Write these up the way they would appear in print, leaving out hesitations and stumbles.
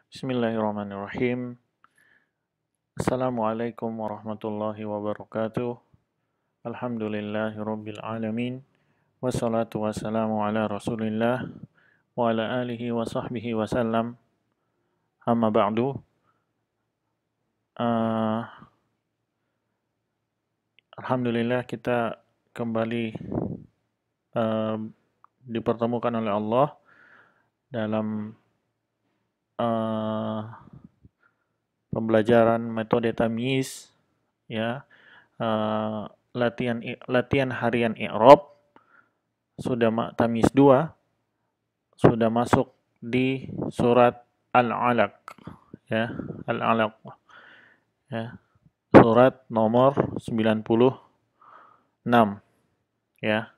Bismillahirrahmanirrahim. Assalamualaikum warahmatullahi wabarakatuh. Alhamdulillahirabbil alamin. Wassalatu wassalamu ala Rasulillah wa ala alihi wa sahbihi wasallam. Amma ba'du. Uh, Alhamdulillah kita kembali uh, dipertemukan oleh Allah dalam uh, pembelajaran metode tamyiz, ya, latihan harian i'rab. Sudah tamyiz 2 sudah masuk di surat Al-Alaq, ya, Al-Alaq, ya, surat nomor 96, ya.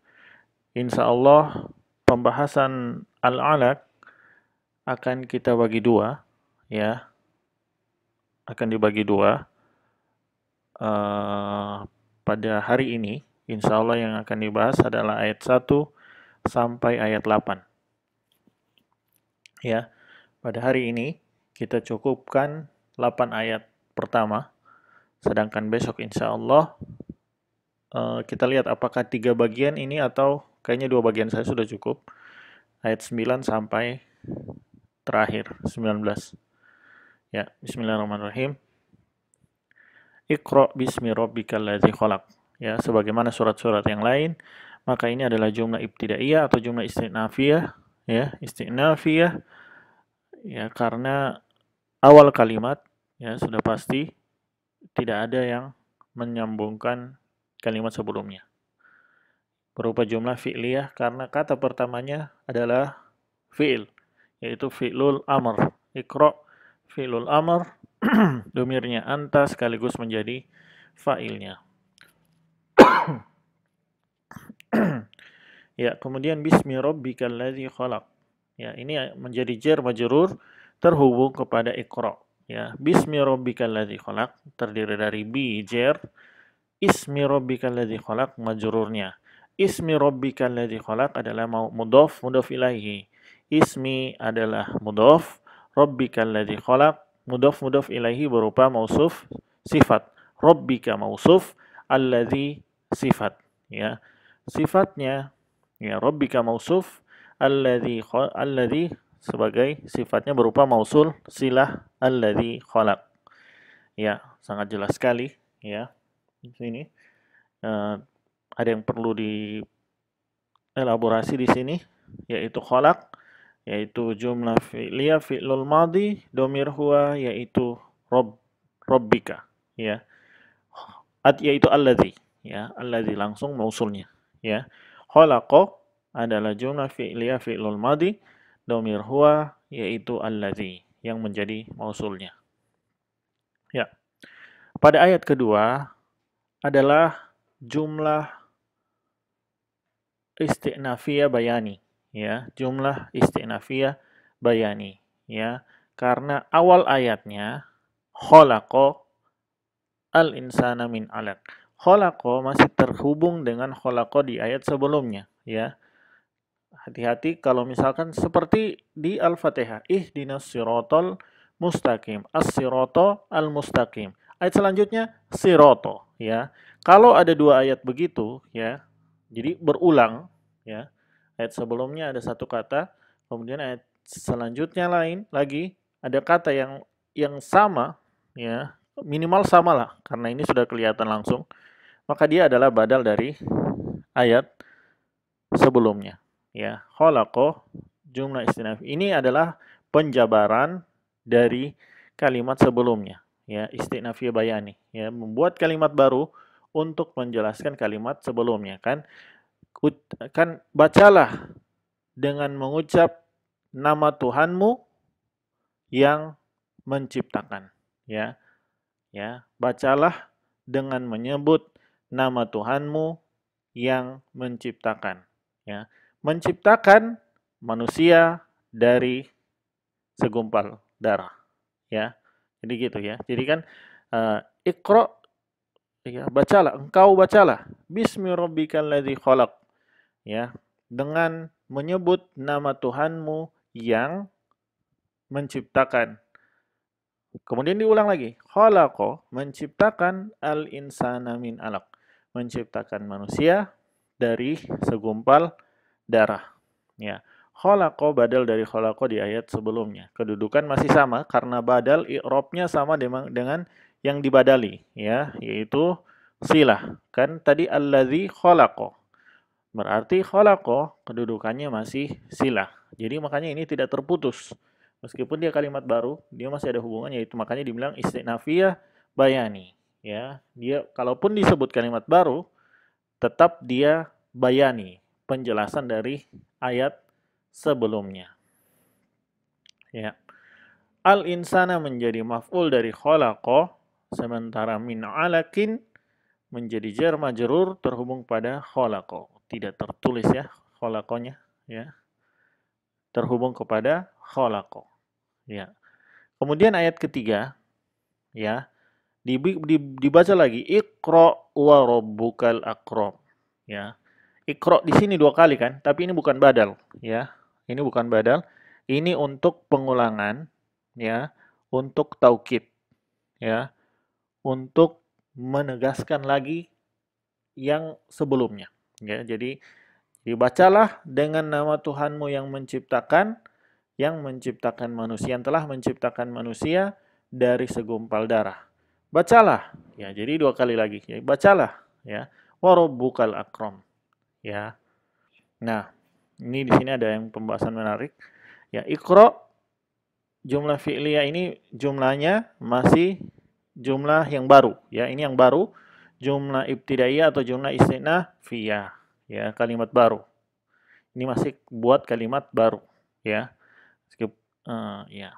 Insya Allah pembahasan Al-Alaq akan kita bagi dua, ya, akan dibagi dua pada hari ini. Insya Allah yang akan dibahas adalah ayat 1 sampai ayat 8. Ya, pada hari ini kita cukupkan 8 ayat pertama, sedangkan besok insya Allah kita lihat apakah 3 bagian ini atau kayaknya 2 bagian saya sudah cukup. Ayat 9 sampai terakhir 19. Ya, bismillahirrahmanirrahim. Iqra bismi rabbikal ladzi khalaq. Ya, sebagaimana surat-surat yang lain, maka ini adalah jumlah ibtidaiyah atau jumlah istinafiyah, ya, istinafiyah, ya, karena awal kalimat, ya, sudah pasti tidak ada yang menyambungkan kalimat sebelumnya. Berupa jumlah fi'liyah karena kata pertamanya adalah fi'il, yaitu fi'lul amr. Iqra fi'lul amr, domirnya anta sekaligus menjadi fa'ilnya. Ya, kemudian bismi rabbikal ladzi khalaq. Ya, ini menjadi jar majrur terhubung kepada iqra. Ya, bismi rabbikal ladzi khalaq terdiri dari bi jar, ismi rabbikal ladzi khalaq majrurnya. Ismi rabbikal ladzi khalaq adalah mudhaf ilaihi. Ismi adalah mudhaf, rabbikal ladzi khalaq mudhaf ilaihi berupa mausuf sifat. Rabbika mausuf, alladzi sifat, ya. Sifatnya, ya, rabbika mausuf, alladzi sebagai sifatnya berupa mausul silah alladzi khalaq. Ya, sangat jelas sekali, ya. Di sini ada yang perlu dielaborasi di sini, yaitu khalaq, yaitu jumlah fi'liyah fi'lul madhi, domir huwa yaitu rabbika, ya. Yaitu alladzi, ya, alladzi langsung mausulnya, ya. Khalaqa adalah jumlah fi'liyah fi'lul madhi, domir huwa yaitu alladzi yang menjadi mausulnya. Ya. Pada ayat kedua adalah jumlah istinafiyah bayani, ya, jumlah istinafiyah bayani, ya, karena awal ayatnya khalaqa al-insana min 'alaq. Khalaqa masih terhubung dengan khalaqa di ayat sebelumnya, ya. Hati-hati kalau misalkan seperti di Al-Fatihah, ihdinas siratal mustaqim, as-sirata al-mustaqim. Ayat selanjutnya sirato, ya. Kalau ada dua ayat begitu, ya, jadi berulang, ya. Ayat sebelumnya ada satu kata, kemudian ayat selanjutnya lain lagi ada kata yang sama, ya, minimal sama lah, karena ini sudah kelihatan langsung, maka dia adalah badal dari ayat sebelumnya. Ya, khalaqa jumlah istinaf. Ini adalah penjabaran dari kalimat sebelumnya, ya, istinafiyah bayani, ya, membuat kalimat baru untuk menjelaskan kalimat sebelumnya, kan bacalah dengan mengucap nama Tuhanmu yang menciptakan, ya. Ya, bacalah dengan menyebut nama Tuhanmu yang menciptakan, ya. Menciptakan manusia dari segumpal darah, ya. Jadi gitu, ya. Jadi kan Iqra, ya, bacalah, engkau bacalah bismi rabbikal ladzi khalaq, ya, dengan menyebut nama Tuhanmu yang menciptakan. Kemudian diulang lagi. Khalaqa, menciptakan al-insana min alaq. Menciptakan manusia dari segumpal darah. Ya. Khalaqa badal dari khalaqa di ayat sebelumnya. Kedudukan masih sama karena badal i'rabnya sama dengan yang dibadali, ya, yaitu silah. Kan tadi allazi khalaqa. Berarti khalaqa kedudukannya masih silah. Jadi makanya ini tidak terputus. Meskipun dia kalimat baru, dia masih ada hubungannya, itu makanya dibilang istinafiyah bayani. Ya, dia kalaupun disebut kalimat baru, tetap dia bayani, penjelasan dari ayat sebelumnya. Ya. Al-insana menjadi maf'ul dari khalaqa, sementara min alakin menjadi jar majrur terhubung pada khalaqa. Tidak tertulis ya khalaqanya, ya. Terhubung kepada khalaqa. Ya. Kemudian ayat ketiga, ya, dibaca lagi Iqra wa rabbukal akram. Ya. Iqra di sini dua kali kan, tapi ini bukan badal, ya. Ini bukan badal. Ini untuk pengulangan, ya, untuk taukid, ya, untuk menegaskan lagi yang sebelumnya. Ya, jadi dibacalah dengan nama Tuhanmu yang menciptakan manusia, yang telah menciptakan manusia dari segumpal darah. Bacalah, ya. Jadi dua kali lagi, ya. Bacalah, ya. Warabbukal akram, ya. Nah, ini di sini ada yang pembahasan menarik. Ya, Iqra jumlah fi'liyah ini jumlahnya masih jumlah yang baru, ya. Ini yang baru, jumlah ibtidaiyah atau jumlah istinafiyah, ya, kalimat baru. Ini masih buat kalimat baru, ya. Ya.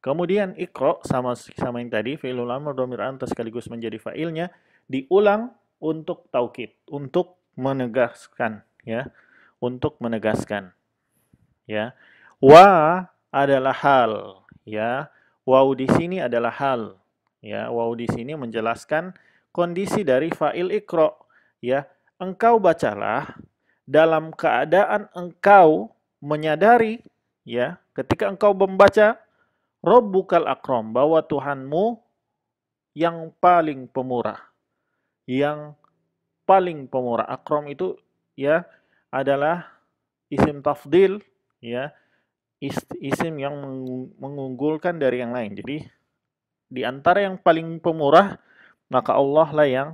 Kemudian Iqra sama yang tadi, fi'lul amr dhamir anta sekaligus menjadi fa'ilnya, diulang untuk taukid, untuk menegaskan, ya. Untuk menegaskan, ya. Wa adalah hal, ya. Waw di sini adalah hal, ya. Waw di sini menjelaskan kondisi dari fa'il Iqra, ya. Engkau bacalah dalam keadaan engkau menyadari, ya, ketika engkau membaca Rabbukal akram, bahwa Tuhanmu yang paling pemurah. Yang paling pemurah. Akram itu, ya, adalah isim tafdil, ya, isim yang mengunggulkan dari yang lain. Jadi di antara yang paling pemurah, maka Allah lah yang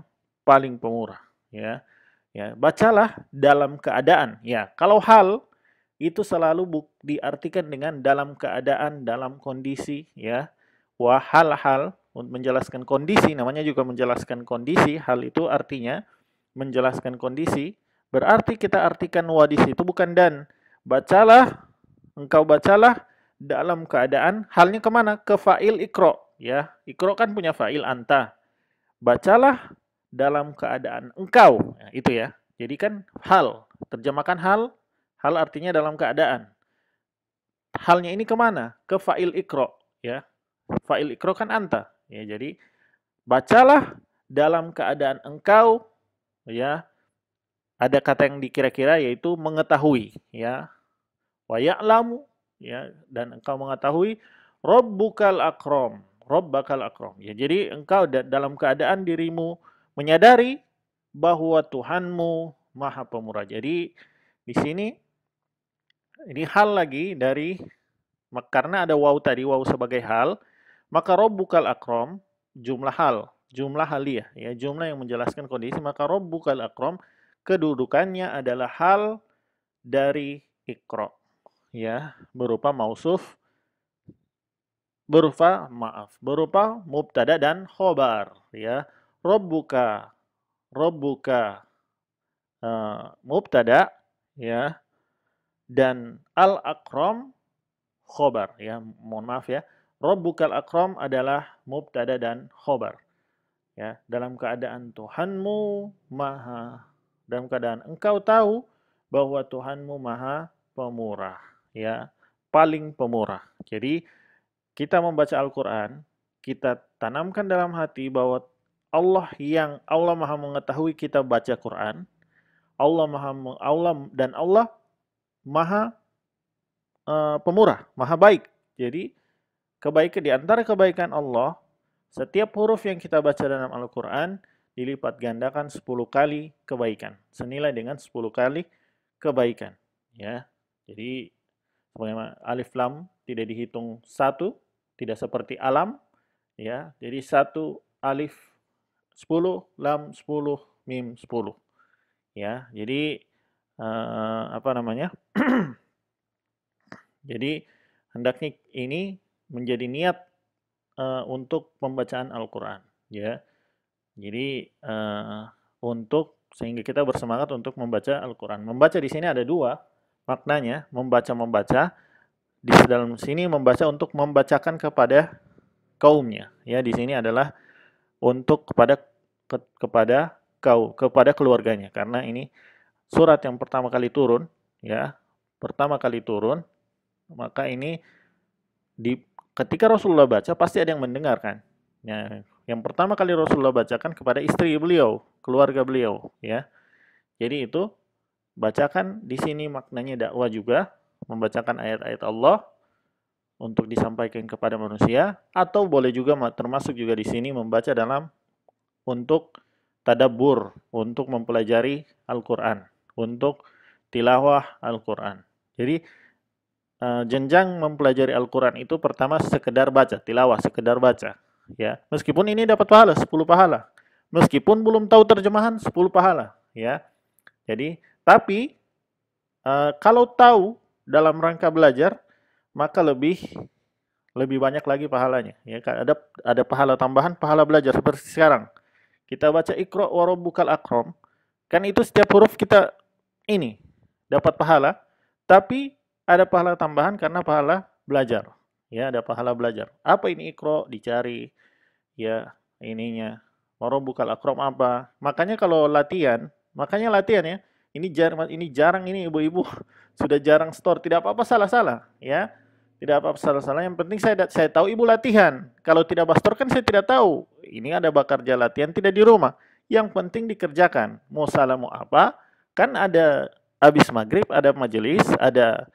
paling pemurah, ya. Ya, bacalah dalam keadaan. Ya, kalau hal itu selalu diartikan dengan dalam keadaan, dalam kondisi, ya. Wah, hal-hal menjelaskan kondisi, namanya juga menjelaskan kondisi. Hal itu artinya menjelaskan kondisi. Berarti kita artikan wa di situ bukan dan. Bacalah, engkau bacalah dalam keadaan, halnya kemana? Ke fa'il Iqra, ya. Iqra kan punya fa'il anta. Bacalah dalam keadaan engkau, ya, itu ya. Jadi kan hal, terjemahkan hal artinya dalam keadaan. Halnya ini kemana? Ke fa'il Iqra, ya. Fa'il Iqra kan anta, ya. Jadi bacalah dalam keadaan engkau, ya. Ada kata yang dikira-kira yaitu mengetahui, ya. Wa ya'lamu, ya, dan engkau mengetahui Rabbukal akram, Rabbakal akram. Ya, jadi engkau dalam keadaan dirimu menyadari bahwa Tuhanmu Maha Pemurah. Jadi di sini ini hal lagi dari, karena ada waw tadi, waw sebagai hal, maka Rabbukal akram jumlah hal, jumlah haliyah, ya, jumlah yang menjelaskan kondisi, maka Rabbukal akram kedudukannya adalah hal dari Iqra, ya, berupa mausuf, berupa mubtada dan khobar, ya. Rabbuka, mubtada, ya, dan al-akram khobar, ya. Mohon maaf ya. Rabbukal akram adalah mubtada dan khobar, ya. Dalam keadaan Tuhanmu maha, dalam keadaan engkau tahu bahwa Tuhanmu maha pemurah, ya, paling pemurah. Jadi kita membaca Al-Quran, kita tanamkan dalam hati bahwa Allah maha mengetahui kita baca Quran, Allah maha pemurah, maha baik. Jadi kebaikan di antara kebaikan Allah, setiap huruf yang kita baca dalam Al-Quran dilipat gandakan 10 kali kebaikan, senilai dengan 10 kali kebaikan. Ya, jadi alif lam tidak dihitung satu, tidak seperti alam, ya. Jadi satu alif 10, lam 10, mim 10. Ya, jadi apa namanya? Jadi hendaknya ini menjadi niat untuk pembacaan Al-Quran, ya. Jadi untuk sehingga kita bersemangat untuk membaca Al-Quran. Membaca di sini ada dua maknanya, membaca. Di dalam sini membaca untuk membacakan kepada kaumnya. Ya, di sini adalah untuk kepada keluarganya, karena ini surat yang pertama kali turun, ya, maka ini ketika Rasulullah baca pasti ada yang mendengarkan. Ya, yang pertama kali Rasulullah bacakan kepada istri beliau, keluarga beliau, ya. Jadi itu bacakan di sini maknanya dakwah juga, membacakan ayat-ayat Allah untuk disampaikan kepada manusia, atau boleh juga termasuk juga di sini membaca untuk tadabbur, untuk mempelajari Al-Quran, untuk tilawah Al-Quran. Jadi jenjang mempelajari Al-Quran itu pertama sekedar baca, tilawah, sekedar baca. Ya, meskipun ini dapat pahala 10 pahala, meskipun belum tahu terjemahan 10 pahala. Ya, jadi tapi kalau tahu dalam rangka belajar maka lebih banyak lagi pahalanya. Ya, ada pahala tambahan, pahala belajar seperti sekarang. Kita baca Iqra wa rabbukal akram, kan itu setiap huruf kita ini dapat pahala, tapi ada pahala tambahan karena pahala belajar. Ya, ada pahala belajar. Apa ini Iqra? Dicari, ya, ininya. Wa rabbukal akram apa? Makanya ya. Ini jarang ini ibu-ibu sudah jarang store, tidak apa-apa salah-salah, ya. Tidak apa-apa salah-salah, yang penting saya tahu ibu latihan. Kalau tidak bastor kan saya tidak tahu. Ini ada bakarja latihan tidak di rumah. Yang penting dikerjakan. Mau salah mau apa? Kan ada habis maghrib, ada majelis, ada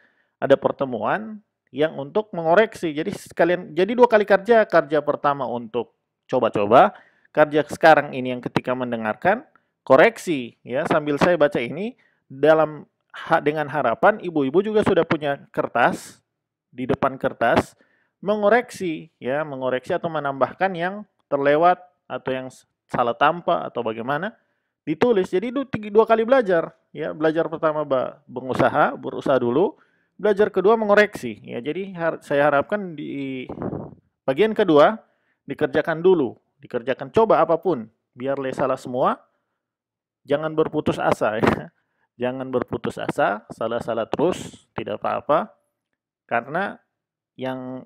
pertemuan yang untuk mengoreksi. Jadi 2 kali kerja. Kerja pertama untuk coba-coba, kerja sekarang ini yang ketika mendengarkan, koreksi, ya, sambil saya baca ini dengan harapan ibu-ibu juga sudah punya kertas, di depan kertas mengoreksi atau menambahkan yang terlewat atau yang salah tanpa atau bagaimana, ditulis. Jadi 2 kali belajar, ya. Belajar pertama berusaha dulu, belajar kedua mengoreksi, ya. Jadi saya harapkan di bagian kedua dikerjakan dulu, coba apapun, biar salah semua, jangan berputus asa, ya. Jangan berputus asa, salah-salah terus tidak apa-apa. Karena yang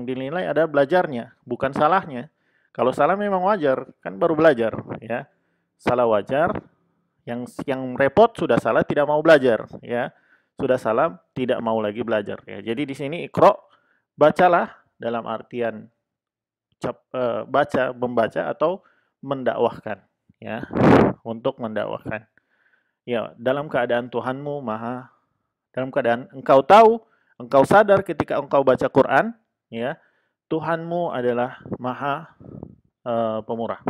dinilai ada belajarnya, bukan salahnya. Kalau salah memang wajar, kan baru belajar, ya. Salah wajar, yang repot sudah salah tidak mau belajar, ya. Sudah salah tidak mau lagi belajar, ya. Jadi di sini Iqra, bacalah dalam artian membaca atau mendakwahkan, ya. Untuk mendakwahkan. Ya, dalam keadaan engkau tahu, engkau sadar ketika engkau baca Quran, ya, Tuhanmu adalah Maha Pemurah.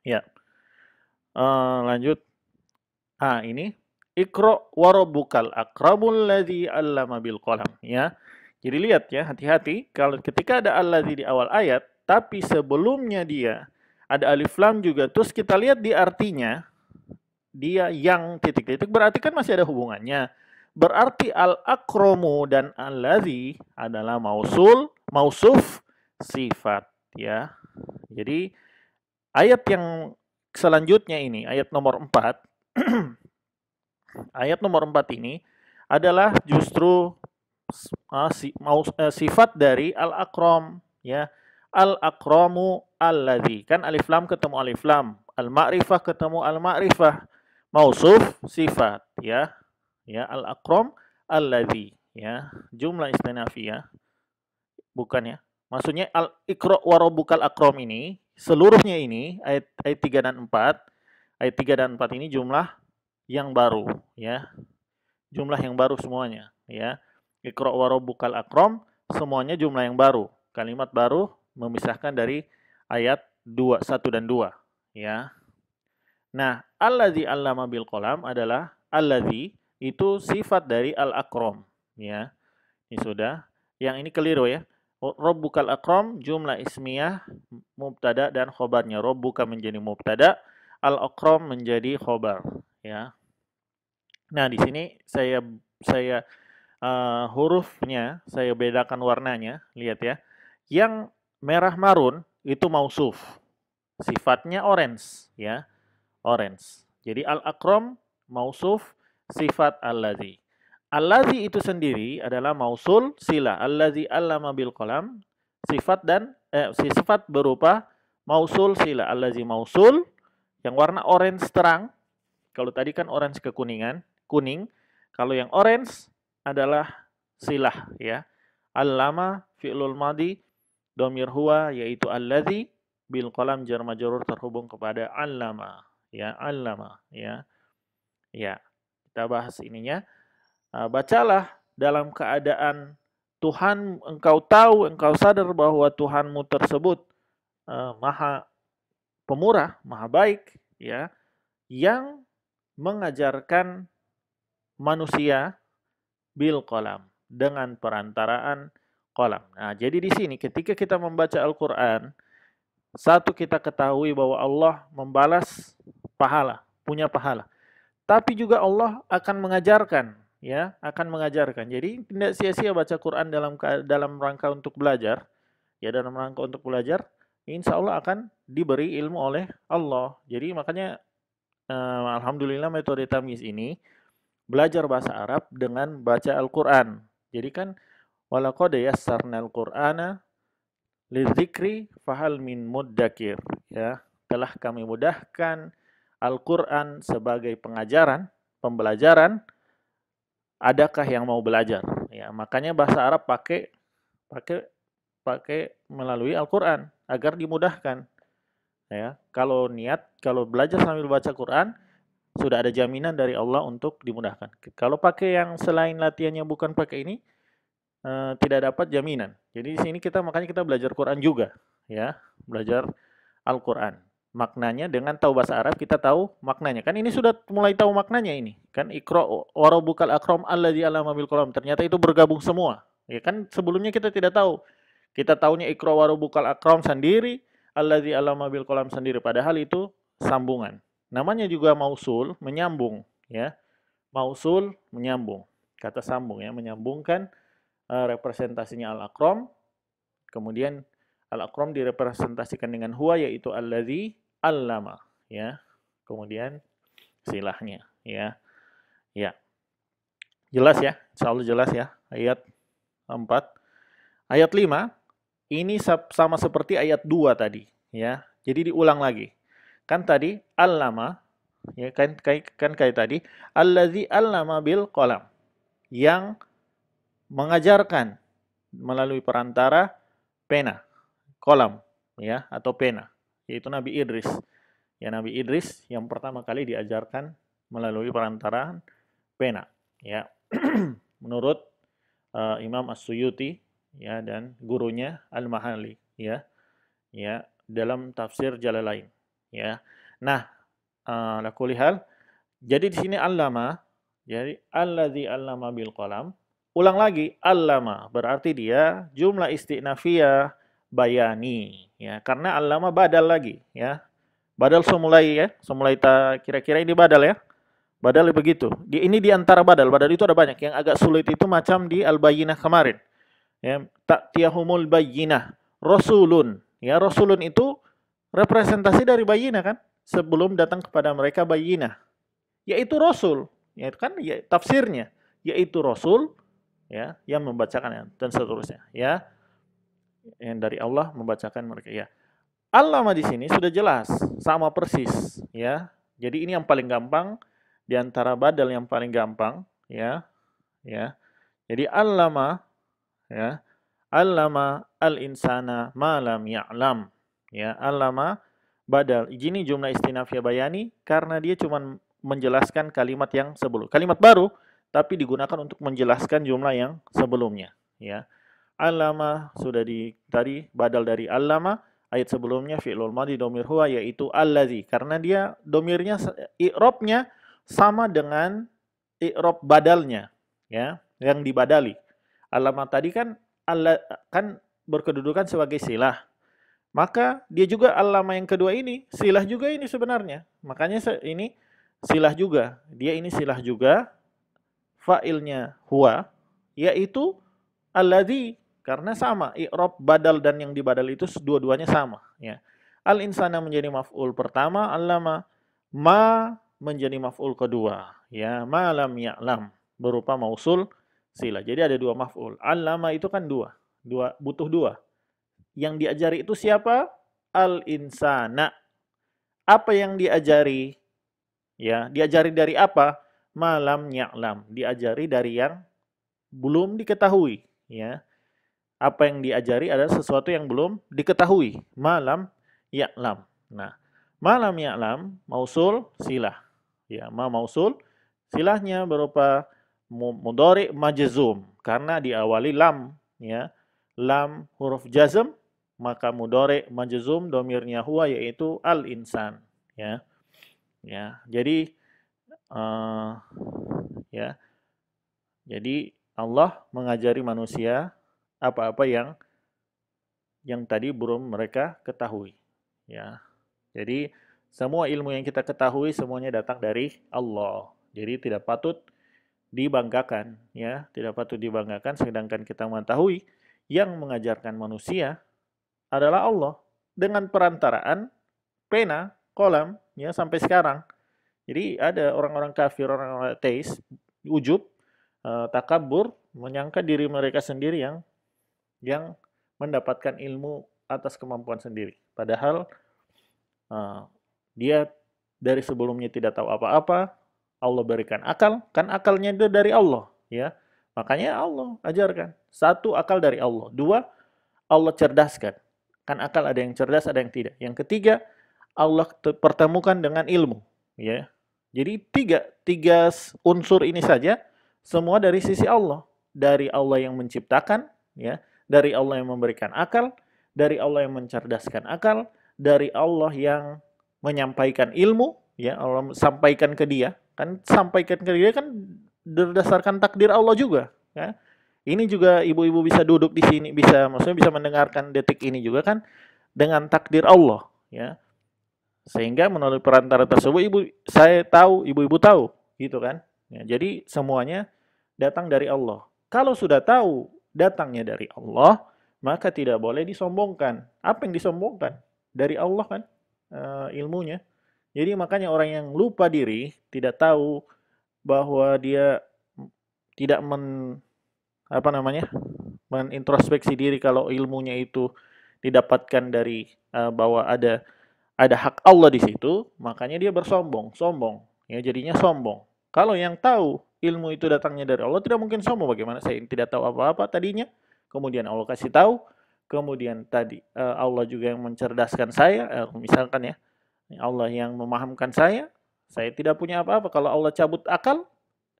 Ya. Lanjut. Ini Iqra wa rabbukal akramul ladzi 'allama bil qalam, ya. Jadi lihat, ya, hati-hati kalau ketika ada alladzi di awal ayat, tapi sebelumnya dia ada alif lam juga, terus kita lihat di artinya dia yang titik-titik, berarti kan masih ada hubungannya. Berarti al-akramu dan alladzi adalah mausuf sifat, ya. Jadi ayat yang selanjutnya ini, ayat nomor 4 ayat nomor 4 ini adalah justru sifat dari al-akram, ya. Al-akramu alladzi, kan alif lam ketemu alif lam, al-ma'rifah ketemu al-ma'rifah, mausuf sifat, ya. Ya, al-akram alladzi, ya. Jumlah istinafiyah. Bukan, ya. Maksudnya al-Iqra wa rabbukal akram ini seluruhnya ini ayat 3 dan 4. Ayat 3 dan 4 ini jumlah yang baru, ya. Jumlah yang baru semuanya, ya. Iqra wa rabbukal akram, semuanya jumlah yang baru. Kalimat baru memisahkan dari ayat 2, 1 dan 2. Ya. Nah, allazi allama bil qalam adalah allazi itu sifat dari al-akram. Ya, ini sudah. Yang ini keliru ya. Rabbukal akram jumlah ismiyah mubtada dan khobarnya. Rabbuka menjadi mubtada, al-akram menjadi khobar. Ya. Nah, di sini saya hurufnya saya bedakan warnanya. Lihat ya. Yang merah marun itu mausuf. Sifatnya orange ya. Orange. Jadi al-akram mausuf sifat allazi. Allazi itu sendiri adalah mausul sila. Allazi allama bil qalam sifat dan sifat berupa mausul sila. Allazi mausul yang warna orange terang. Kalau tadi kan orange kekuningan, kuning. Kalau yang orange adalah silah ya. Allama fi'lul madi domir huwa yaitu allazi bil qalam jar majrur terhubung kepada allama ya, allama ya. Ya. Kita bahas ininya. Bacalah dalam keadaan Tuhan, engkau tahu, engkau sadar bahwa Tuhanmu tersebut maha pemurah, maha baik ya, yang mengajarkan manusia bil qalam dengan perantaraan qalam. Nah, jadi di sini ketika kita membaca Al-Qur'an, satu kita ketahui bahwa Allah membalas pahala, punya pahala. Tapi juga Allah akan mengajarkan, ya, akan mengajarkan. Jadi tidak sia-sia baca Quran dalam rangka untuk belajar, ya, dalam rangka untuk belajar, insya Allah akan diberi ilmu oleh Allah. Jadi makanya alhamdulillah metode tamyiz ini belajar bahasa Arab dengan baca Al-Quran. Jadi kan walaqad yassarnal Qur'ana lidzikri fahal min muddakir, ya. Telah kami mudahkan Al-Quran sebagai pengajaran, pembelajaran, adakah yang mau belajar? Ya, makanya bahasa Arab pakai melalui Al-Quran agar dimudahkan. Ya, kalau belajar sambil baca Quran, sudah ada jaminan dari Allah untuk dimudahkan. Kalau pakai yang selain latihannya bukan pakai ini, tidak dapat jaminan. Jadi di sini makanya kita belajar Quran juga, ya, belajar Al-Quran. Maknanya dengan tahu bahasa Arab kita tahu maknanya. Kan ini sudah mulai tahu maknanya ini. Kan Iqra wa rabbukal akram alladzi 'allama bil qalam. Ternyata itu bergabung semua. Ya kan sebelumnya kita tidak tahu. Kita tahunya Iqra wa rabbukal akram sendiri, alladzi 'allama bil qalam sendiri, padahal itu sambungan. Namanya juga mausul, menyambung, ya. Mausul menyambung. Kata sambung ya, menyambungkan representasinya al-akram. Kemudian al-akram direpresentasikan dengan huwa yaitu alladzi allama ya. Kemudian silahnya ya. Ya. Jelas ya? Insyaallah jelas ya. Ayat 4. Ayat 5 ini sama seperti ayat 2 tadi ya. Jadi diulang lagi. Kan tadi allama ya kan kayak tadi allazi allama bil qalam yang mengajarkan melalui perantara pena, kolam ya atau pena, yaitu Nabi Idris. Ya, Nabi Idris yang pertama kali diajarkan melalui perantaraan pena ya. Menurut Imam As-Suyuti ya dan gurunya Al-Mahalli ya. Ya, dalam tafsir Jalalain ya. Nah, ala kulli hal, jadi di sini allama, jadi allazi allama bil qalam. Ulang lagi, allama berarti dia jumlah istinafiyah bayani ya, karena allama badal lagi ya. Badal semulai ya, semulai kira-kira ini badal ya. Badal begitu. Ini di antara badal. Badal itu ada banyak. Yang agak sulit itu macam di Al-Bayyinah kemarin. Ya, ta'tiyahumul bayyinah. Rasulun. Ya, rasulun itu representasi dari bayyinah kan? Sebelum datang kepada mereka bayyinah. Yaitu rasul. Ya kan ya, tafsirnya yaitu rasul ya yang membacakan dan seterusnya ya. Yang dari Allah membacakan mereka ya. Allama di sini sudah jelas, sama persis, ya. Jadi ini yang paling gampang di antara badal yang paling gampang, ya. Ya. Jadi allama ya. Allama al-insana ma lam ya'lam. Ya, allama badal. Ini jumlah istinafiyah bayani karena dia cuma menjelaskan kalimat yang sebelum. Kalimat baru tapi digunakan untuk menjelaskan jumlah yang sebelumnya, ya. Allama sudah tadi badal dari allama, ayat sebelumnya fi'lul madhi domir huwa yaitu allazi, karena dia domirnya i'rabnya sama dengan i'rab badalnya, ya, yang dibadali. Allama tadi kan kan berkedudukan sebagai silah. Maka dia juga allama yang kedua ini silah juga ini sebenarnya. Makanya ini silah juga. Dia ini silah juga, fa'ilnya huwa, yaitu alladzi, karena sama i'rab badal dan yang dibadal itu dua-duanya sama, ya. Al insana menjadi maf'ul pertama, allama ma menjadi maf'ul kedua, ya. Ma lam ya'lam berupa mausul sila. Jadi ada dua maf'ul. Allama itu kan dua butuh dua. Yang diajari itu siapa? Al insana. Apa yang diajari? Ya, diajari dari apa? Malam ya'lam. Diajari dari yang belum diketahui, ya. Apa yang diajari adalah sesuatu yang belum diketahui. Malam ya'lam. Nah, malam ya'lam mausul silah. Ya, ma mausul silahnya berupa mudhari majzum karena diawali lam, ya. Lam huruf jazm, maka mudhari majzum domirnya huwa yaitu al insan, ya. Ya, jadi ya. Jadi Allah mengajari manusia apa-apa yang tadi belum mereka ketahui, ya. Jadi semua ilmu yang kita ketahui semuanya datang dari Allah. Jadi tidak patut dibanggakan, ya, tidak patut dibanggakan, sedangkan kita mengetahui yang mengajarkan manusia adalah Allah dengan perantaraan pena, kolam, ya, sampai sekarang. Jadi ada orang-orang kafir, orang-orang ateis, ujub, takabur, menyangka diri mereka sendiri yang mendapatkan ilmu atas kemampuan sendiri. Padahal dia dari sebelumnya tidak tahu apa-apa, Allah berikan akal, kan akalnya itu dari Allah, ya. Makanya Allah ajarkan. Satu, akal dari Allah. Dua, Allah cerdaskan. Kan akal ada yang cerdas, ada yang tidak. Yang ketiga, Allah pertemukan dengan ilmu, ya. Jadi tiga unsur ini saja semua dari sisi Allah. Dari Allah yang menciptakan, ya, dari Allah yang memberikan akal, dari Allah yang mencerdaskan akal, dari Allah yang menyampaikan ilmu, ya, Allah sampaikan ke dia. Kan sampaikan ke dia kan berdasarkan takdir Allah juga, ya. Ini juga ibu-ibu bisa duduk di sini, maksudnya bisa mendengarkan detik ini juga kan dengan takdir Allah, ya. Sehingga melalui perantara tersebut saya tahu, ibu-ibu tahu, gitu kan. Ya, jadi semuanya datang dari Allah. Kalau sudah tahu datangnya dari Allah, maka tidak boleh disombongkan. Apa yang disombongkan? Dari Allah kan ilmunya. Jadi makanya orang yang lupa diri, tidak tahu bahwa dia tidak menintrospeksi diri kalau ilmunya itu didapatkan dari bahwa ada hak Allah di situ, makanya dia sombong, ya, jadinya sombong. Kalau yang tahu ilmu itu datangnya dari Allah, tidak mungkin sombong. Bagaimana saya tidak tahu apa-apa tadinya, kemudian Allah kasih tahu, kemudian tadi Allah juga yang mencerdaskan saya, misalkan, ya, Allah yang memahamkan saya tidak punya apa-apa. Kalau Allah cabut akal,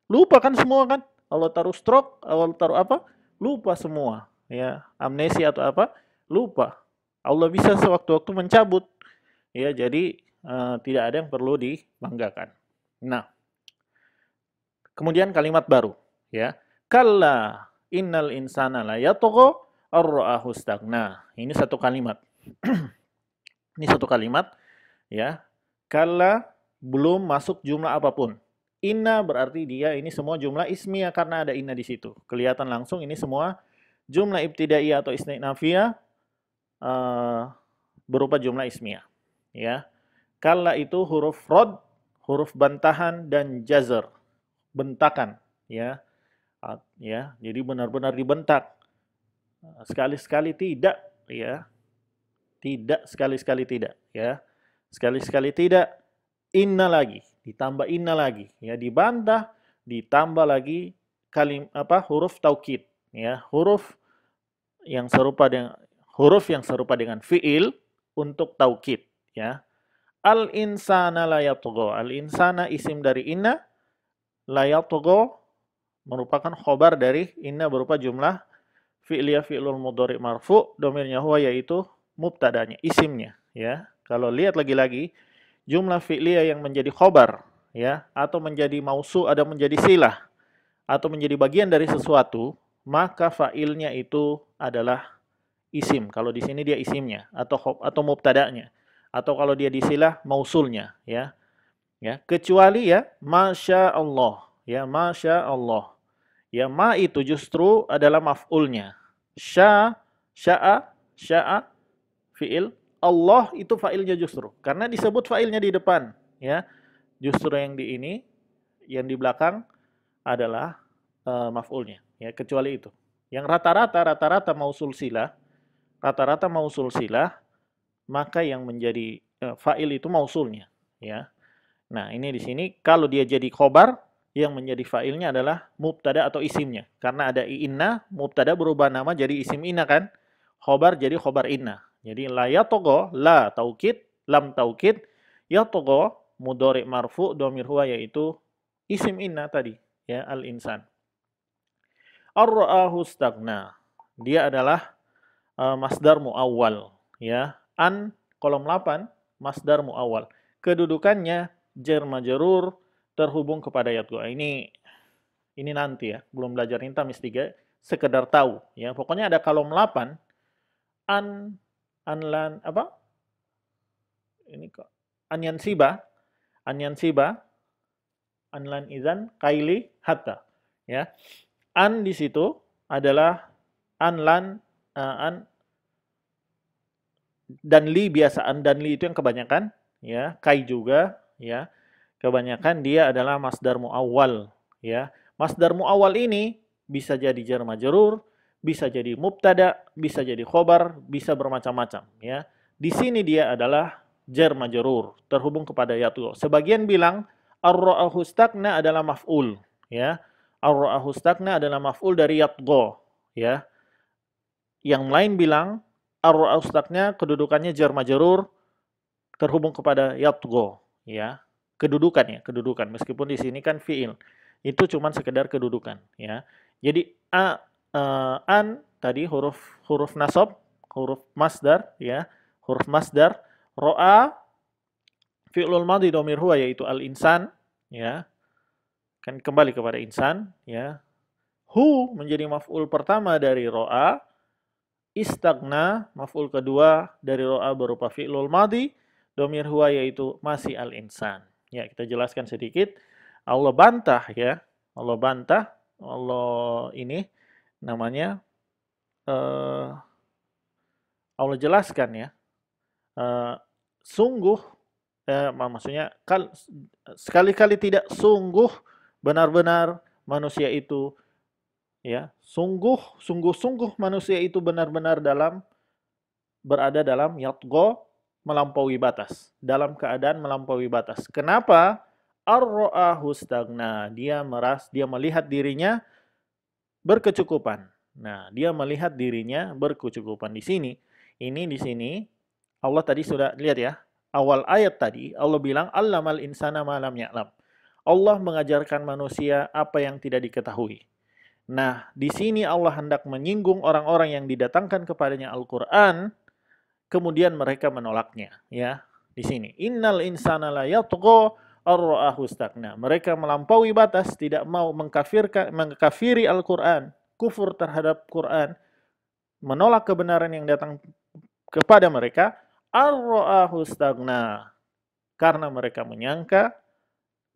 lupa kan semua kan. Allah taruh stroke, Allah taruh apa, lupa semua, ya, amnesia atau apa, lupa. Allah bisa sewaktu-waktu mencabut. Ya, jadi tidak ada yang perlu dibanggakan. Nah, kemudian kalimat baru, ya. Kalla innal insana la yatgha ar-ra'ahu istaghna. Ini satu kalimat. Ini satu kalimat, ya. Kalla belum masuk jumlah apapun. Inna berarti dia ini semua jumlah ismiyah karena ada inna di situ. Kelihatan langsung ini semua jumlah ibtidaiyah atau istinafiyah berupa jumlah ismiyah. Ya, kalla itu huruf rod, huruf bantahan dan jazr, bentakan, ya, ya. Jadi benar-benar dibentak. Sekali-sekali tidak, ya, tidak sekali-sekali tidak, ya, sekali-sekali tidak. Inna lagi, ditambah inna lagi, ya, dibantah, ditambah lagi huruf taukid, ya, huruf yang serupa dengan fiil untuk taukid. Ya, al insana la yatgha. Al insana isim dari inna, la yatgha merupakan khobar dari inna berupa jumlah fi'liyah fi'lul mudhari marfu, domirnya huwa yaitu mubtadanya, isimnya, ya. Kalau lihat lagi-lagi jumlah fi'liyah yang menjadi khobar, ya, atau menjadi mausu, ada menjadi silah, atau menjadi bagian dari sesuatu, maka fa'ilnya itu adalah isim. Kalau di sini dia isimnya atau mubtada'nya. Atau kalau dia disilah mausulnya, ya. Ya, kecuali ya masya Allah, ya masya Allah. Ya ma itu justru adalah maf'ulnya. Sya'a fi'il, Allah itu fa'ilnya justru. Karena disebut fa'ilnya di depan, ya. Justru yang di ini, yang di belakang adalah maf'ulnya, ya, kecuali itu. Yang rata-rata mausul silah, maka yang menjadi fa'il itu mausulnya, ya. Nah, ini di sini kalau dia jadi khobar, yang menjadi fa'ilnya adalah mubtada atau isimnya. Karena ada inna, mubtada berubah nama jadi isim inna kan? Khobar jadi khobar inna. Jadi la yatogo, la taukid, lam taukid, yatogo, mudhari marfu, domir huwa yaitu isim inna tadi, ya, al-insan. Ar-ra'ahu stagna. Dia adalah masdar muawwal, ya. An kolom 8 masdar muawwal. Kedudukannya jar majrur terhubung kepada yatgo. Ini nanti ya, belum belajar ini tamis 3, sekedar tahu ya. Pokoknya ada kolom 8 anlan apa? Ini kok anyan siba, anlan izan, kaili, hatta. Ya. An di situ adalah anlan, an dan li biasa, an dan li itu yang kebanyakan, ya. Kai juga, ya. Kebanyakan dia adalah masdar muawwal, ya. Masdar muawwal ini bisa jadi jar majrur, bisa jadi mubtada, bisa jadi khobar, bisa bermacam-macam, ya. Di sini dia adalah jar majrur, terhubung kepada yatu. Sebagian bilang ar-ra'ahu stagna adalah maf'ul, ya. Ar-ra'ahu stagna adalah maf'ul dari yatgo, ya. Yang lain bilang ar-ra'ahu stagna kedudukannya jar majrur terhubung kepada yatgo, ya. Kedudukan meskipun di sini kan fi'il. Itu cuma sekedar kedudukan, ya. Jadi an tadi huruf nasab, huruf masdar, ya. Huruf masdar, ro'a fi'lul madhi dhamir huwa yaitu al-insan, ya. Kan kembali kepada insan, ya. Hu menjadi maf'ul pertama dari ro'a, istagna maf'ul kedua dari ro'a berupa fi'lul madhi, dhamir huwa yaitu masih al-insan. Ya, kita jelaskan sedikit. Allah bantah ya. Allah ini namanya Allah jelaskan ya. Sungguh maksudnya sekali-kali tidak, sungguh benar-benar manusia itu ya, sungguh manusia itu benar-benar berada dalam yatgo, melampaui batas, dalam keadaan melampaui batas. Kenapa? Ar-ra'ahu stagna, dia melihat dirinya berkecukupan. Nah, dia melihat dirinya berkecukupan di sini. Ini di sini Allah tadi sudah lihat ya. Awal ayat tadi Allah bilang allamal insana ma lam ya'lam. Allah mengajarkan manusia apa yang tidak diketahui. Nah, di sini Allah hendak menyinggung orang-orang yang didatangkan kepadanya Al-Qur'an, kemudian mereka menolaknya, ya. Di sini, innal insana la yatgha ar-ra'ahu stagna. Mereka melampaui batas, tidak mau mengkafiri Al-Qur'an, kufur terhadap Quran, menolak kebenaran yang datang kepada mereka, ar-ra'ahu stagna. Karena mereka menyangka,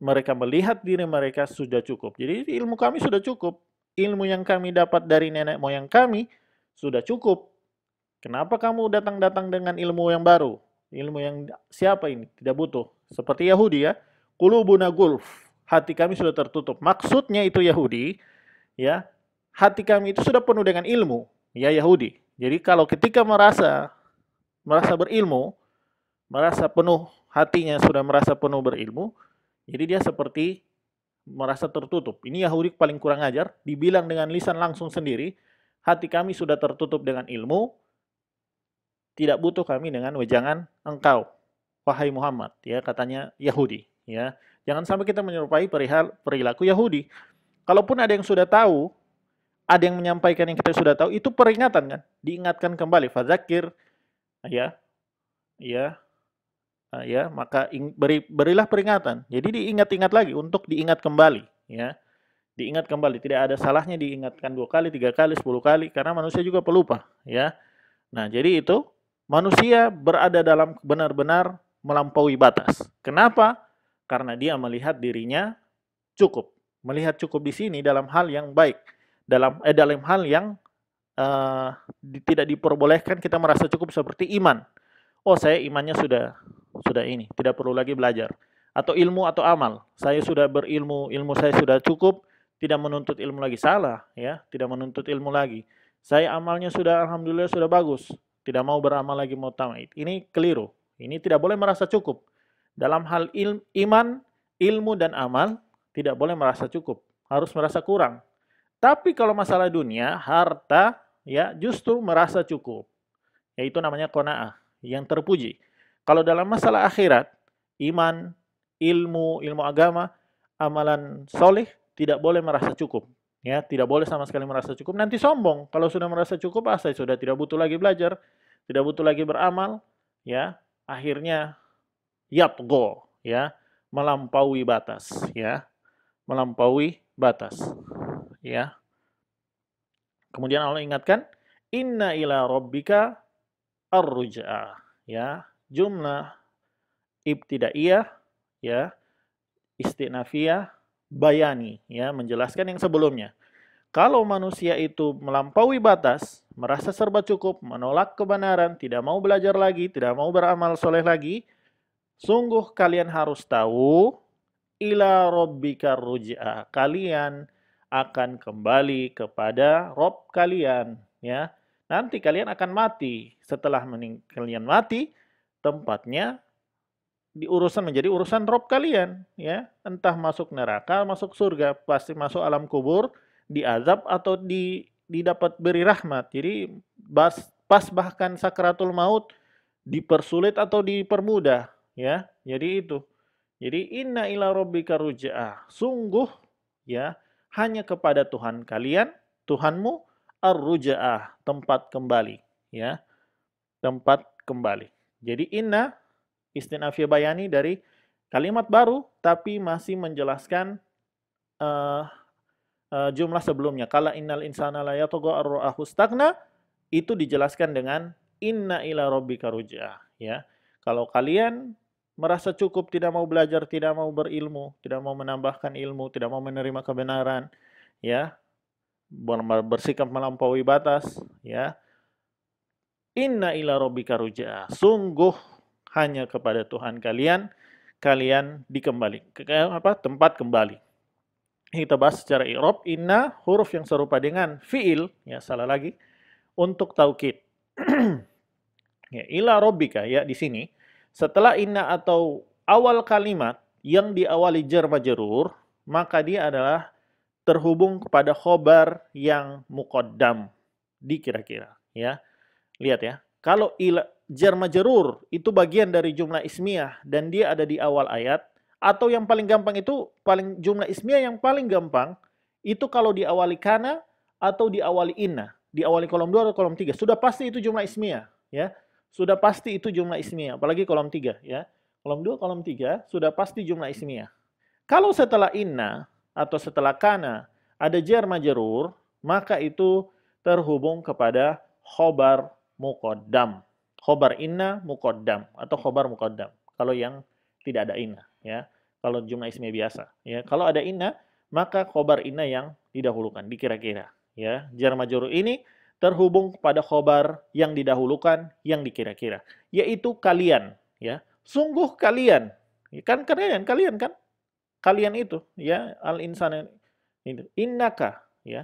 mereka melihat diri mereka sudah cukup. Jadi ilmu kami sudah cukup. Ilmu yang kami dapat dari nenek moyang kami sudah cukup. Kenapa kamu datang-datang dengan ilmu yang baru? Ilmu yang siapa ini? Tidak butuh. Seperti Yahudi ya. Qulubuna gulf. Hati kami sudah tertutup. Maksudnya itu Yahudi, ya. Hati kami itu sudah penuh dengan ilmu, ya Yahudi. Jadi kalau ketika merasa berilmu, merasa penuh, hatinya sudah merasa penuh berilmu, jadi dia seperti merasa tertutup. Ini Yahudi paling kurang ajar, dibilang dengan lisan langsung sendiri, hati kami sudah tertutup dengan ilmu, tidak butuh kami dengan wejangan engkau, wahai Muhammad, ya, katanya Yahudi, ya. Jangan sampai kita menyerupai perilaku Yahudi. Kalaupun ada yang sudah tahu ada yang menyampaikan yang kita sudah tahu, itu peringatan kan, diingatkan kembali. Fadzakir, ya, ya, ya, maka berilah peringatan. Jadi diingat-ingat lagi untuk diingat kembali, ya. Diingat kembali, tidak ada salahnya diingatkan 2 kali, 3 kali, 10 kali, karena manusia juga pelupa, ya. Nah, jadi itu manusia berada dalam benar-benar melampaui batas. Kenapa? Karena dia melihat dirinya cukup. Melihat cukup di sini dalam hal yang baik, dalam hal yang tidak diperbolehkan kita merasa cukup seperti iman. Oh, saya imannya sudah ini, tidak perlu lagi belajar. Atau ilmu atau amal. Saya sudah berilmu, ilmu saya sudah cukup, tidak menuntut ilmu lagi. Salah, ya, tidak menuntut ilmu lagi. Saya amalnya sudah alhamdulillah sudah bagus, tidak mau beramal lagi mau tamat. Ini keliru. Ini tidak boleh merasa cukup. Dalam hal iman, ilmu dan amal tidak boleh merasa cukup, harus merasa kurang. Tapi kalau masalah dunia, harta, ya, justru merasa cukup. Yaitu namanya qanaah, yang terpuji. Kalau dalam masalah akhirat, iman, ilmu agama, amalan soleh, tidak boleh merasa cukup. Ya, tidak boleh sama sekali merasa cukup. Nanti sombong. Kalau sudah merasa cukup, saya sudah tidak butuh lagi belajar, tidak butuh lagi beramal, ya. Akhirnya yatgho, ya, melampaui batas, ya. Melampaui batas, ya. Kemudian Allah ingatkan, inna ila rabbika ar-ruj'ah, ya. Jumlah ibtidaiyah, ya, istinafiyah, bayani, ya, menjelaskan yang sebelumnya. Kalau manusia itu melampaui batas, merasa serba cukup, menolak kebenaran, tidak mau belajar lagi, tidak mau beramal soleh lagi, sungguh kalian harus tahu, ila rabbika ruj'a. Kalian akan kembali kepada Rob kalian, ya. Nanti kalian akan mati. Setelah kalian mati, tempatnya diurusan menjadi urusan Rob kalian, ya. Entah masuk neraka, masuk surga, pasti masuk alam kubur, diazab atau didapat beri rahmat. Jadi pas bahkan sakratul maut dipersulit atau dipermudah, ya. Jadi itu. Jadi inna ila rabbika ruj'ah. Sungguh, ya, hanya kepada Tuhan kalian, Tuhanmu, ar-ruj'ah, tempat kembali, ya. Tempat kembali. Jadi inna istinafiyah bayani dari kalimat baru tapi masih menjelaskan jumlah sebelumnya. Kala innal insana la yatgha ar-ra'ahu stagna, itu dijelaskan dengan inna ila rabbika ruj'ah, ya. Kalau kalian merasa cukup, tidak mau belajar, tidak mau berilmu, tidak mau menambahkan ilmu, tidak mau menerima kebenaran, ya, bersikap melampaui batas, ya. Inna ila rabbika ruj'ah. Sungguh hanya kepada Tuhan kalian dikembali. Tempat kembali. Kita bahas secara i'rab. Inna huruf yang serupa dengan fiil, ya, salah lagi, untuk taukid. Ya, ila rabbika, ya, di sini setelah inna atau awal kalimat yang diawali jar majrur, maka dia adalah terhubung kepada khobar yang muqaddam, dikira-kira, ya. Lihat, ya. Kalau jar majrur itu bagian dari jumlah ismiyah dan dia ada di awal ayat, atau yang paling gampang itu jumlah ismiyah yang paling gampang itu kalau diawali kana atau diawali inna, diawali kolom 2 atau kolom 3, sudah pasti itu jumlah ismiyah, ya. Sudah pasti itu jumlah ismiyah, apalagi kolom 3, ya. Kolom 2, kolom 3 sudah pasti jumlah ismiyah. Kalau setelah inna atau setelah kana ada jar majrur, maka itu terhubung kepada khobar muqaddam. Khobar inna muqaddam atau khobar muqaddam. Kalau yang tidak ada inna, ya. Kalau jumlah ismiyah biasa, ya. Kalau ada inna, maka khobar inna yang didahulukan, dikira-kira, ya. Jar majrur ini terhubung kepada khobar yang didahulukan, yang dikira-kira, yaitu kalian, ya. Sungguh kalian, kan kalian kan? Kalian itu, ya, al-insan itu. Innaka, ya.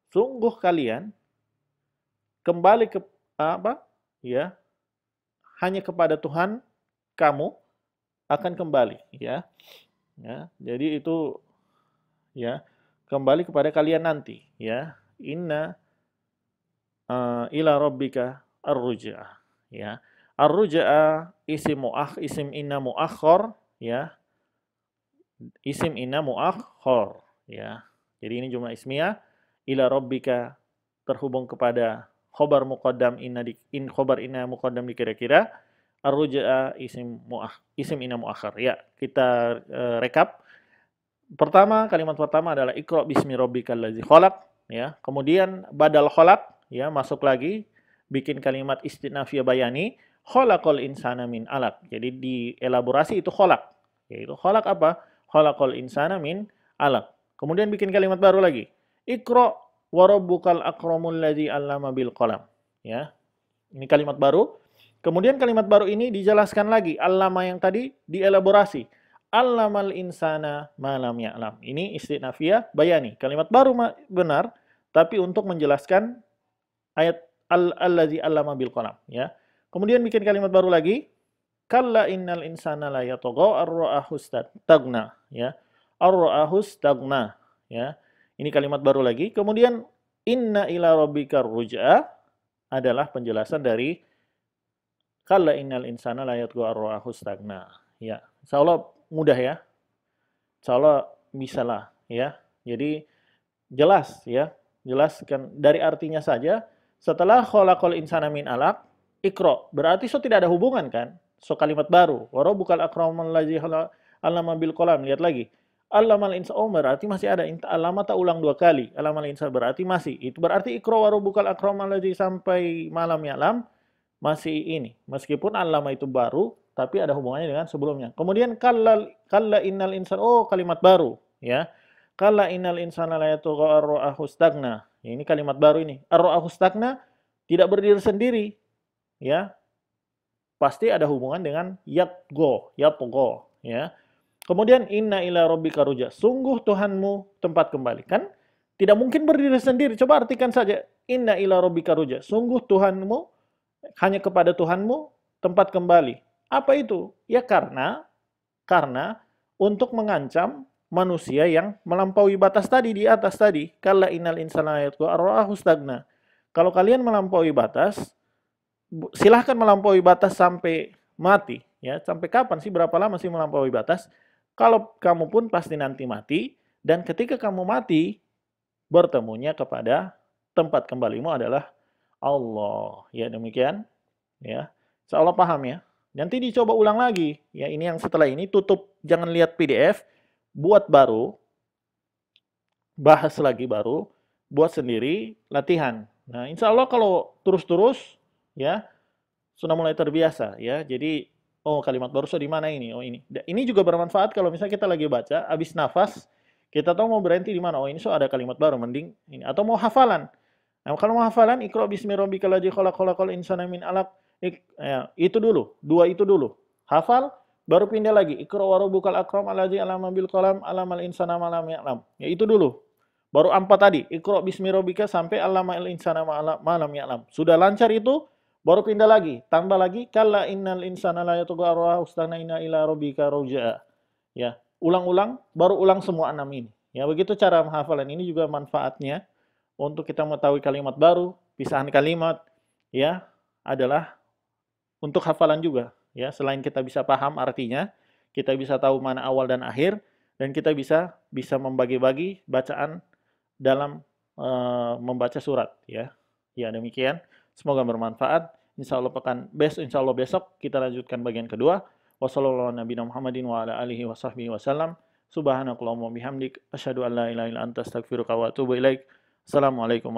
Sungguh kalian kembali ke apa? Ya. Hanya kepada Tuhan kamu akan kembali, ya. Ya. Jadi itu, ya, kembali kepada kalian nanti, ya. Inna ila rabbika ar-ruj'ah, ya. Ar-ruj'ah isim inna muakhkhar, ya. Isim inna muakhkhar, ya. Jadi ini jumlah ismiyah, ila rabbika terhubung kepada khobar muqaddam in khobar inna muqaddam dikira-kira, ar-ruj'a isim inna muakhar. Ya, kita rekap. Pertama, kalimat pertama adalah Iqra bismi rabbikal ladzi khalaq, ya. Kemudian badal khalaq, ya, masuk lagi bikin kalimat istinafiyah bayani, khalaqal insana min 'alaq. Jadi dielaborasi itu khalaq. Yaitu khalaq apa? Khalaqal insana min 'alaq. Kemudian bikin kalimat baru lagi. Iqra wa rabbukal akramul ladzi 'allama bil qalam. Ya. Ini kalimat baru. Kemudian kalimat baru ini dijelaskan lagi. Allama yang tadi dielaborasi. Allamal insana ma lam ya'lam. Ini istinafiyah bayani. Kalimat baru benar, tapi untuk menjelaskan ayat allazi 'allama bil qalam, ya. Kemudian bikin kalimat baru lagi. Kalla innal insana la yatagha ar-ra'ahu stagna, ya. Ar-ra'ahu stagna, ya. Ini kalimat baru lagi. Kemudian inna ila rabbikar ruj'a adalah penjelasan dari kalla innal insana la yatagha ar-ra'ahu stagna, ya. Insyaallah mudah ya. Insyaallah bisalah ya. Jadi jelas ya. Jelaskan dari artinya saja. Setelah khalaqal insana min 'alaq, Iqra. Berarti tidak ada hubungan kan? Kalimat baru. Wa rabbukal akramul ladzi 'allama bil qalam. Lihat lagi. Allamal insa, oh berarti masih ada. Allama tak ulang 2 kali. Allamal insa berarti masih. Itu berarti Iqra wa rabbukal akramul ladzi sampai malam ya'lam masih ini. Meskipun allama itu baru, tapi ada hubungannya dengan sebelumnya. Kemudian kalla innal insana, oh kalimat baru ya. Kalla innal insana la yatagha ar-ra'ahu stagna. Ya, ini kalimat baru ini. Ar-ra'ahu stagna tidak berdiri sendiri ya. Pasti ada hubungan dengan yatgo ya. Kemudian inna ila rabbika ruj'a. Sungguh Tuhanmu tempat kembali. Kan tidak mungkin berdiri sendiri. Coba artikan saja. Inna ila rabbika ruj'a. Sungguh Tuhanmu, hanya kepada Tuhanmu tempat kembali. Apa itu? Ya karena untuk mengancam manusia yang melampaui batas tadi di atas tadi. Kalla innal insana yatgha ar-ra'ahu stagna. Kalau kalian melampaui batas, silahkan melampaui batas sampai mati. Ya, sampai kapan sih? Berapa lama sih melampaui batas? Kalau kamu pun pasti nanti mati. Dan ketika kamu mati, bertemunya kepada tempat kembalimu adalah Allah. Ya demikian. Ya, insyaallah paham ya. Nanti dicoba ulang lagi. Ya, ini yang setelah ini tutup, jangan lihat PDF, buat baru, bahas lagi baru, buat sendiri, latihan. Nah, insya Allah kalau terus-terus, ya, sudah mulai terbiasa, ya. Jadi, oh kalimat baru di mana ini? Oh ini. Ini juga bermanfaat kalau misalnya kita lagi baca, habis nafas, kita tahu mau berhenti di mana. Oh ini ada kalimat baru, mending ini. Atau mau hafalan. Nah, kalau mau hafalan, Iqra bismi rabbikal ladzi khalaq, khalaqal insana min 'alaq. Ya, itu dulu, 2 itu dulu. Hafal, baru pindah lagi. Iqra wa rabbukal akram alladzi 'allama bil qalam, 'allamal insana ma lam ya'lam. Ya itu dulu. Baru 4 tadi. Iqra bismi rabbika sampai 'allamal insana ma lam ya'lam. Sudah lancar itu, baru pindah lagi. Tambah lagi kalla innal insana la yatagha ar-ra'ahu inna ila rabbika ruj'a. Ya, ulang-ulang, baru ulang semua 6 ini. Ya, begitu cara menghafalan. Ini juga manfaatnya untuk kita mengetahui kalimat baru, pisahan kalimat, ya, adalah untuk hafalan juga, ya. Selain kita bisa paham artinya, kita bisa tahu mana awal dan akhir, dan kita bisa membagi-bagi bacaan dalam membaca surat, ya. Ya demikian. Semoga bermanfaat. Insya Allah besok kita lanjutkan bagian kedua. Wassalamualaikum warahmatullahi wabarakatuh. Assalamualaikum warahmatullahi wabarakatuh.